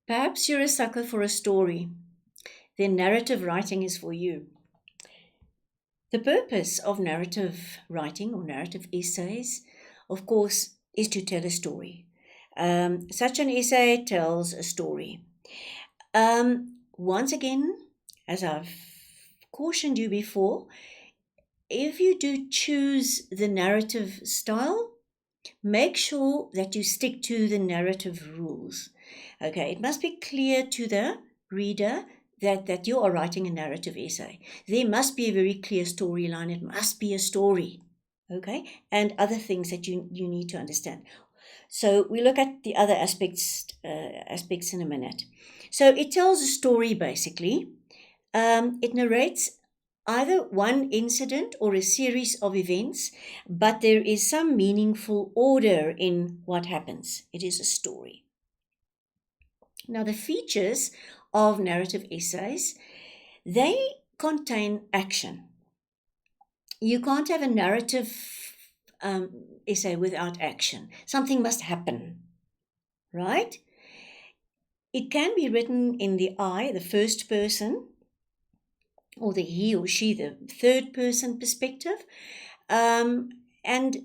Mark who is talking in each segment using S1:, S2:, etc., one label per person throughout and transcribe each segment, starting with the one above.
S1: Perhaps you're a sucker for a story. Then narrative writing is for you. The purpose of narrative writing or narrative essays, of course, is to tell a story. Such an essay tells a story. Once again, as I've cautioned you before, if you do choose the narrative style, make sure that you stick to the narrative rules. Okay, it must be clear to the reader that you are writing a narrative essay. There must be a very clear storyline. It must be a story. Okay, and other things that you need to understand. So we look at the other aspects in a minute. So it tells a story basically. It narrates either one incident or a series of events, but there is some meaningful order in what happens. It is a story. Now, the features of narrative essays, they contain action. You can't have a narrative essay without action. Something must happen, right? It can be written in the I, the first person, or the he or she, the third person perspective. And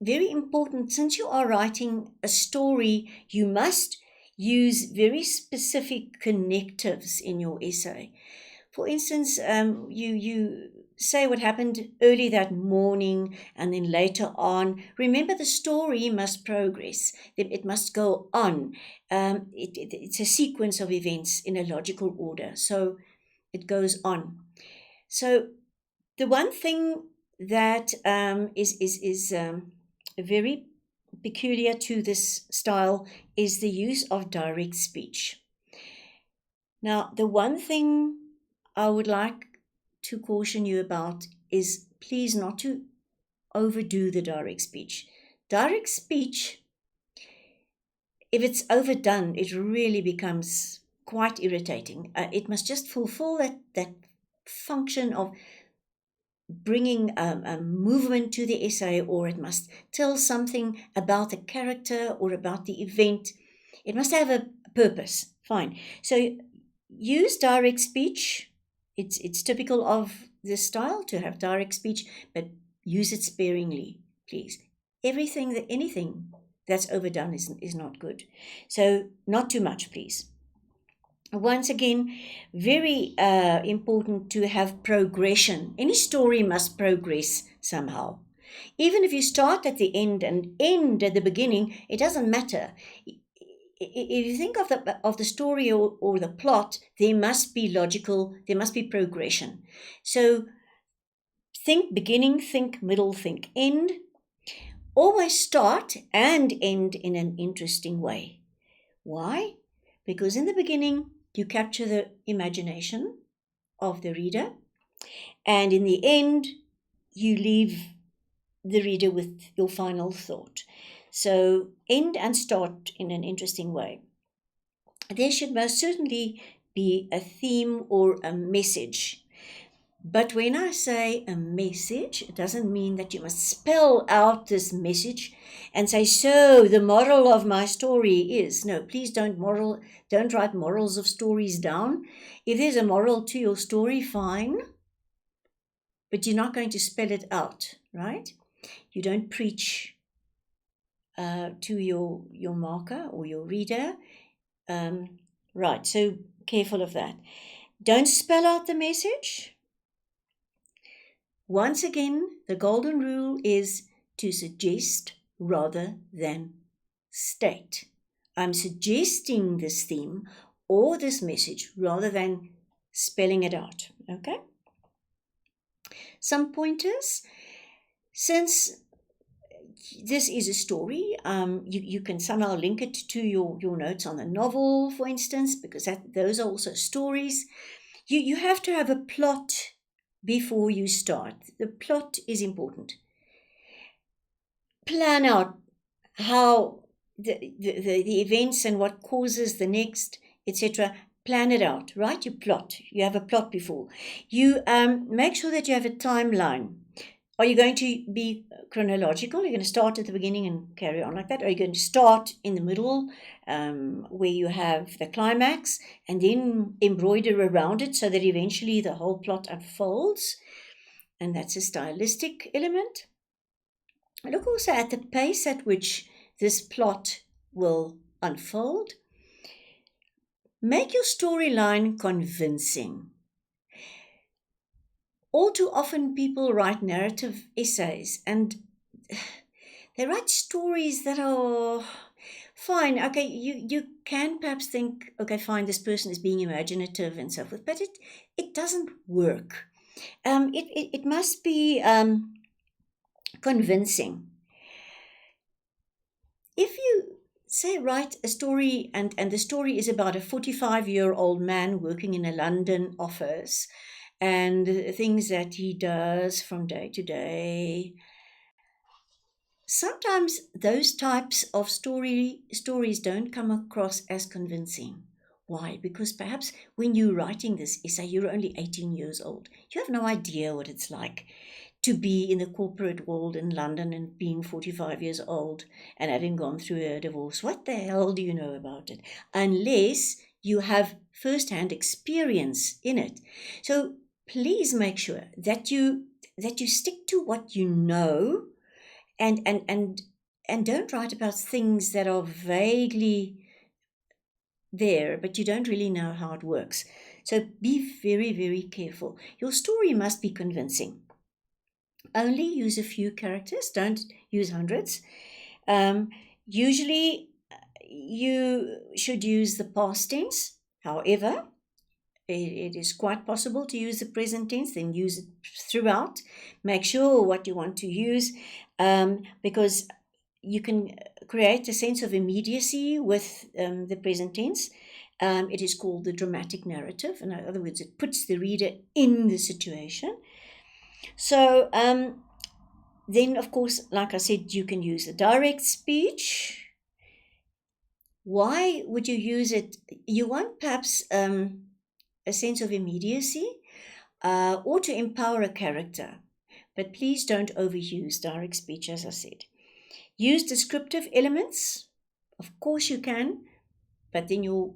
S1: very important, since you are writing a story, you must use very specific connectives in your essay. For instance, you say what happened early that morning and then later on. Remember, the story must progress. It must go on. It's a sequence of events in a logical order. So it goes on. So the one thing that is very peculiar to this style is the use of direct speech. Now, the one thing I would like to caution you about is please not to overdo the direct speech. Direct speech, if it's overdone, it really becomes quite irritating. It must just fulfill that function of bringing a movement to the essay, or it must tell something about the character or about the event. It must have a purpose. Fine. So use direct speech. It's typical of this style to have direct speech, but use it sparingly, please. Anything that's overdone is not good. So not too much, please. Once again, very important to have progression. Any story must progress somehow. Even if you start at the end and end at the beginning, it doesn't matter. If you think of the story or the plot, there must be logical, there must be progression. So think beginning, think middle, think end. Always start and end in an interesting way. Why? Because in the beginning, you capture the imagination of the reader, and in the end, you leave the reader with your final thought. So end and start in an interesting way. There should most certainly be a theme or a message. But when I say a message, it doesn't mean that you must spell out this message and say, so the moral of my story is. No, please don't write morals of stories down. If there's a moral to your story, fine. But you're not going to spell it out, right? You don't preach to your marker or your reader. Right, so careful of that. Don't spell out the message. Once again, the golden rule is to suggest rather than state. I'm suggesting this theme or this message rather than spelling it out, okay? Some pointers. Since this is a story, you can somehow link it to your notes on the novel, for instance, because those are also stories. You have to have a plot before you start. The plot is important. Plan out how the events and what causes the next, etc. Plan it out, right? You plot. You have a plot before. You make sure that you have a timeline. Are you going to be chronological? You're going to start at the beginning and carry on like that? Or are you going to start in the middle, where you have the climax, and then embroider around it so that eventually the whole plot unfolds? And that's a stylistic element. Look also at the pace at which this plot will unfold. Make your storyline convincing. All too often, people write narrative essays and they write stories that are fine. Okay, you can perhaps think, okay, fine, this person is being imaginative and so forth, but it doesn't work. It must be convincing. If you say write a story and the story is about a 45-year-old man working in a London office and the things that he does from day to day, sometimes those types of stories don't come across as convincing. Why? Because perhaps when you're writing this essay, you're only 18 years old. You have no idea what it's like to be in the corporate world in London and being 45 years old and having gone through a divorce. What the hell do you know about it? Unless you have first-hand experience in it. So please make sure that you stick to what you know, and don't write about things that are vaguely there, but you don't really know how it works. So be very, very careful. Your story must be convincing. Only use a few characters, don't use hundreds. Usually, you should use the past tense. However, it is quite possible to use the present tense, then use it throughout. Make sure what you want to use, because you can create a sense of immediacy with the present tense. It is called the dramatic narrative. In other words, it puts the reader in the situation. So then, of course, like I said, you can use the direct speech. Why would you use it? You want perhaps a sense of immediacy, or to empower a character. But please don't overuse direct speech, as I said. Use descriptive elements. Of course you can, but then your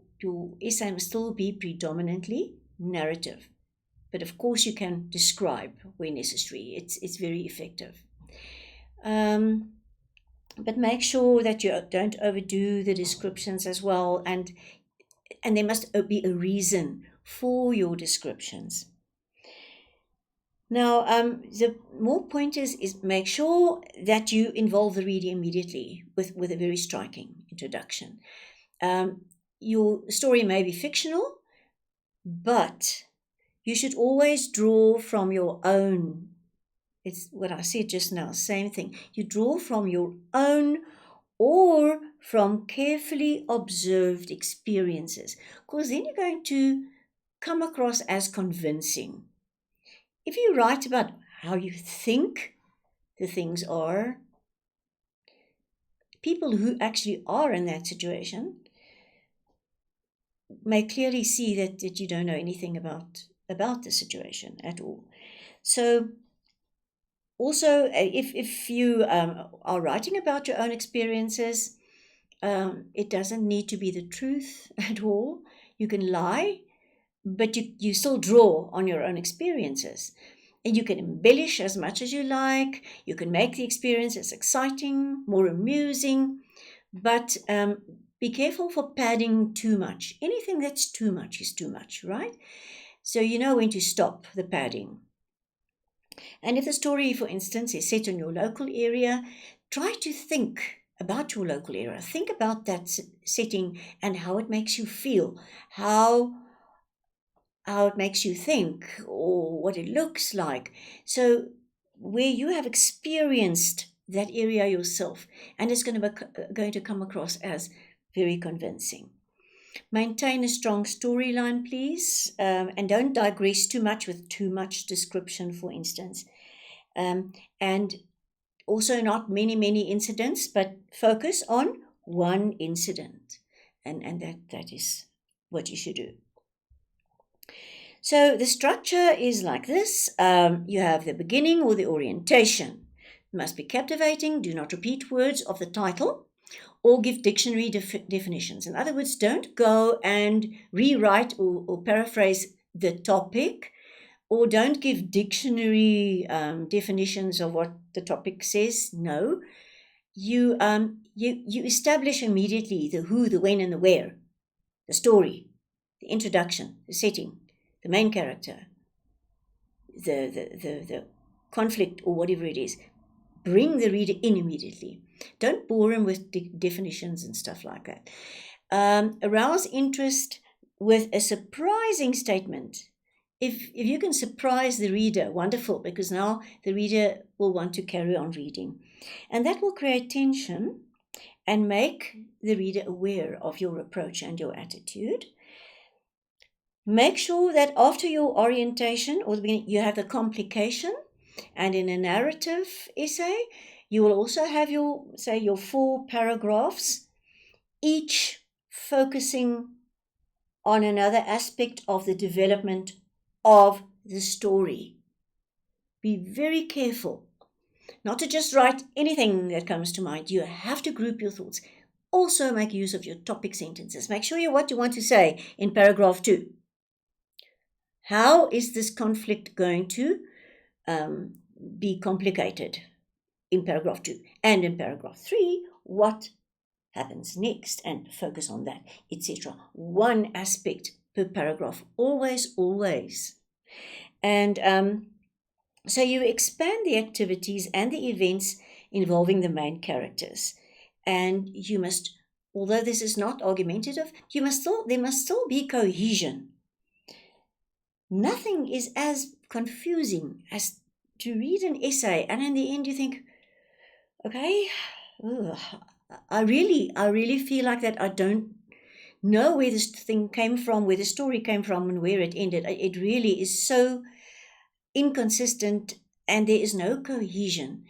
S1: essay must still be predominantly narrative. But of course you can describe where necessary. It's very effective. But make sure that you don't overdo the descriptions as well, and there must be a reason for your descriptions. Now, the more pointers is make sure that you involve the reader immediately with a very striking introduction. Your story may be fictional, but you should always draw from your own. It's what I said just now, same thing. You draw from your own or from carefully observed experiences, because then you're going to come across as convincing. If you write about how you think the things are, people who actually are in that situation may clearly see that you don't know anything about the situation at all. So also, if you are writing about your own experiences, it doesn't need to be the truth at all. You can lie, but you still draw on your own experiences. And you can embellish as much as you like. You can make the experiences exciting, more amusing, but be careful for padding too much. Anything that's too much is too much, right? So you know when to stop the padding. And if the story, for instance, is set in your local area, try to think about your local area. Think about that setting and how it makes you feel, how it makes you think, or what it looks like. So where you have experienced that area yourself, and it's going to come across as very convincing. Maintain a strong storyline, please, and don't digress too much with too much description, for instance. And also not many incidents, but focus on one incident. And that is what you should do. So the structure is like this. You have the beginning or the orientation. It must be captivating. Do not repeat words of the title or give dictionary definitions. In other words, don't go and rewrite or paraphrase the topic, or don't give dictionary definitions of what the topic says. No, you establish immediately the who, the when, and the where, the story, the introduction, the setting, the main character, the conflict, or whatever it is. Bring the reader in immediately. Don't bore him with definitions and stuff like that. Arouse interest with a surprising statement. If you can surprise the reader, wonderful, because now the reader will want to carry on reading. And that will create tension and make the reader aware of your approach and your attitude. Make sure that after your orientation or the beginning, you have the complication. And in a narrative essay, you will also have your 4 paragraphs, each focusing on another aspect of the development of the story. Be very careful not to just write anything that comes to mind. You have to group your thoughts. Also make use of your topic sentences. Make sure what you want to say in paragraph 2. How is this conflict going to be complicated in paragraph 2? And in paragraph 3, what happens next? And focus on that, etc. One aspect per paragraph, always. And so you expand the activities and the events involving the main characters. And you must, although this is not argumentative, there must still be cohesion. Nothing is as confusing as to read an essay and in the end you think, okay, I really feel like that I don't know where this thing came from, where the story came from, and where it ended. It really is so inconsistent and there is no cohesion.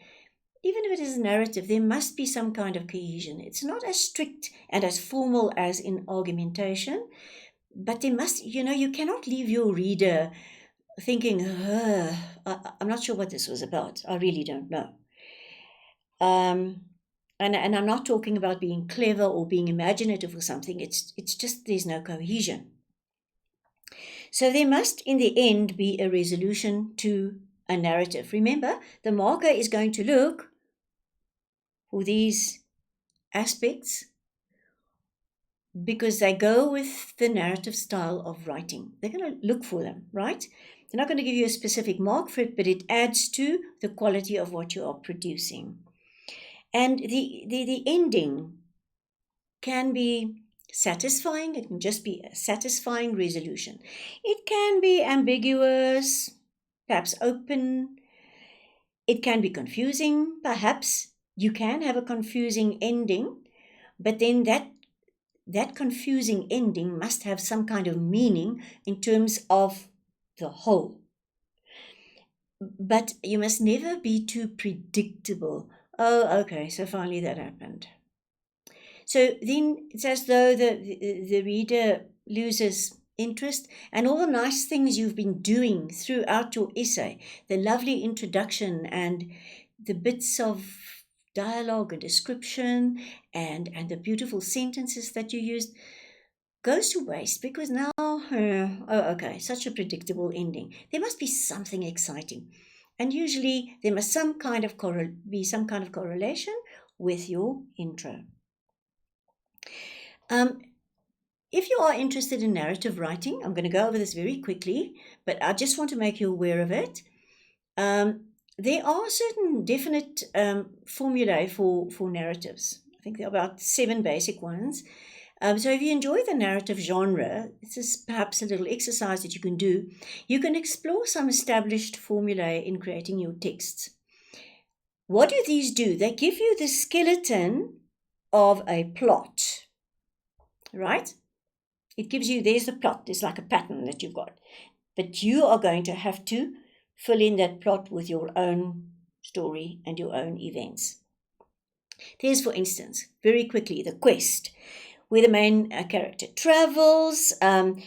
S1: Even if it is a narrative, there must be some kind of cohesion. It's not as strict and as formal as in argumentation, but there must, you cannot leave your reader thinking, I'm not sure what this was about. I really don't know. And I'm not talking about being clever or being imaginative or something. It's just there's no cohesion. So there must, in the end, be a resolution to a narrative. Remember, the marker is going to look for these aspects because they go with the narrative style of writing. They're going to look for them, right? They're not going to give you a specific mark for it, but it adds to the quality of what you are producing. And the ending can be satisfying. It can just be a satisfying resolution. It can be ambiguous, perhaps open. It can be confusing. Perhaps you can have a confusing ending, but then that confusing ending must have some kind of meaning in terms of the whole. But you must never be too predictable. Oh, okay, so finally that happened. So then it's as though the reader loses interest, and all the nice things you've been doing throughout your essay, the lovely introduction and the bits of dialogue and description and the beautiful sentences that you used, goes to waste because now, okay, such a predictable ending. There must be something exciting. And usually there must be some kind of correlation with your intro. If you are interested in narrative writing, I'm going to go over this very quickly, but I just want to make you aware of it. There are certain definite formulae for narratives. I think there are about 7 basic ones. So if you enjoy the narrative genre, this is perhaps a little exercise that you can do. You can explore some established formulae in creating your texts. What do these do? They give you the skeleton of a plot, right? It gives you, there's the plot, there's like a pattern that you've got. But you are going to have to fill in that plot with your own story and your own events. There's, for instance, very quickly, the quest. where the main character travels.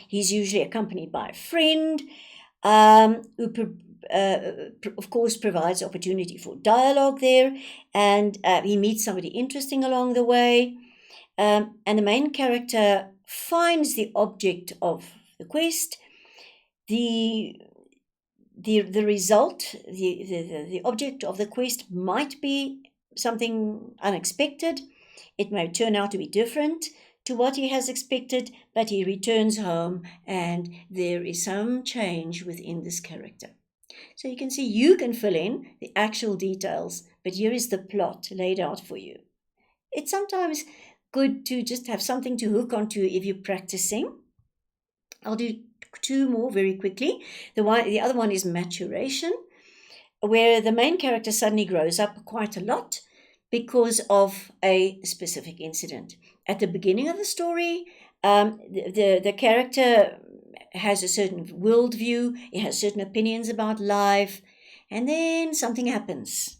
S1: He's usually accompanied by a friend who, of course, provides opportunity for dialogue there, and he meets somebody interesting along the way. And the main character finds the object of the quest. The result, the object of the quest might be something unexpected. It may turn out to be different to what he has expected, but he returns home and there is some change within this character. So you can see you can fill in the actual details, but here is the plot laid out for you. It's sometimes good to just have something to hook onto if you're practicing. I'll do two more very quickly. The other one is maturation, where the main character suddenly grows up quite a lot because of a specific incident. At the beginning of the story, the character has a certain worldview, he has certain opinions about life, and then something happens.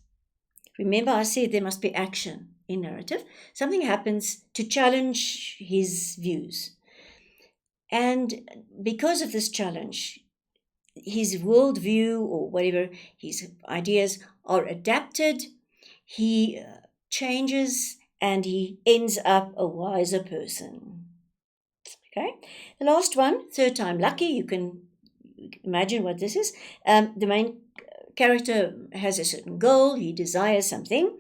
S1: Remember, I said there must be action in narrative. Something happens to challenge his views. And because of this challenge, his worldview or whatever, his ideas are adapted, he changes, and he ends up a wiser person. Okay, the last one, third time lucky. You can imagine what this is. The main character has a certain goal, he desires something.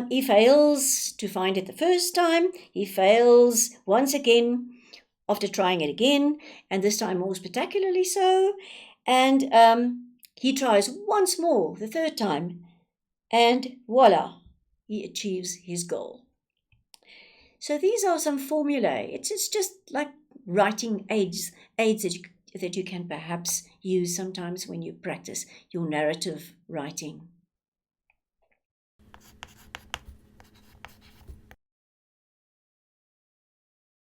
S1: He fails to find it the first time, he fails once again after trying it again, and this time more spectacularly so. And he tries once more the third time, and voila, he achieves his goal. So these are some formulae. It's just like writing aids that you can perhaps use sometimes when you practice your narrative writing.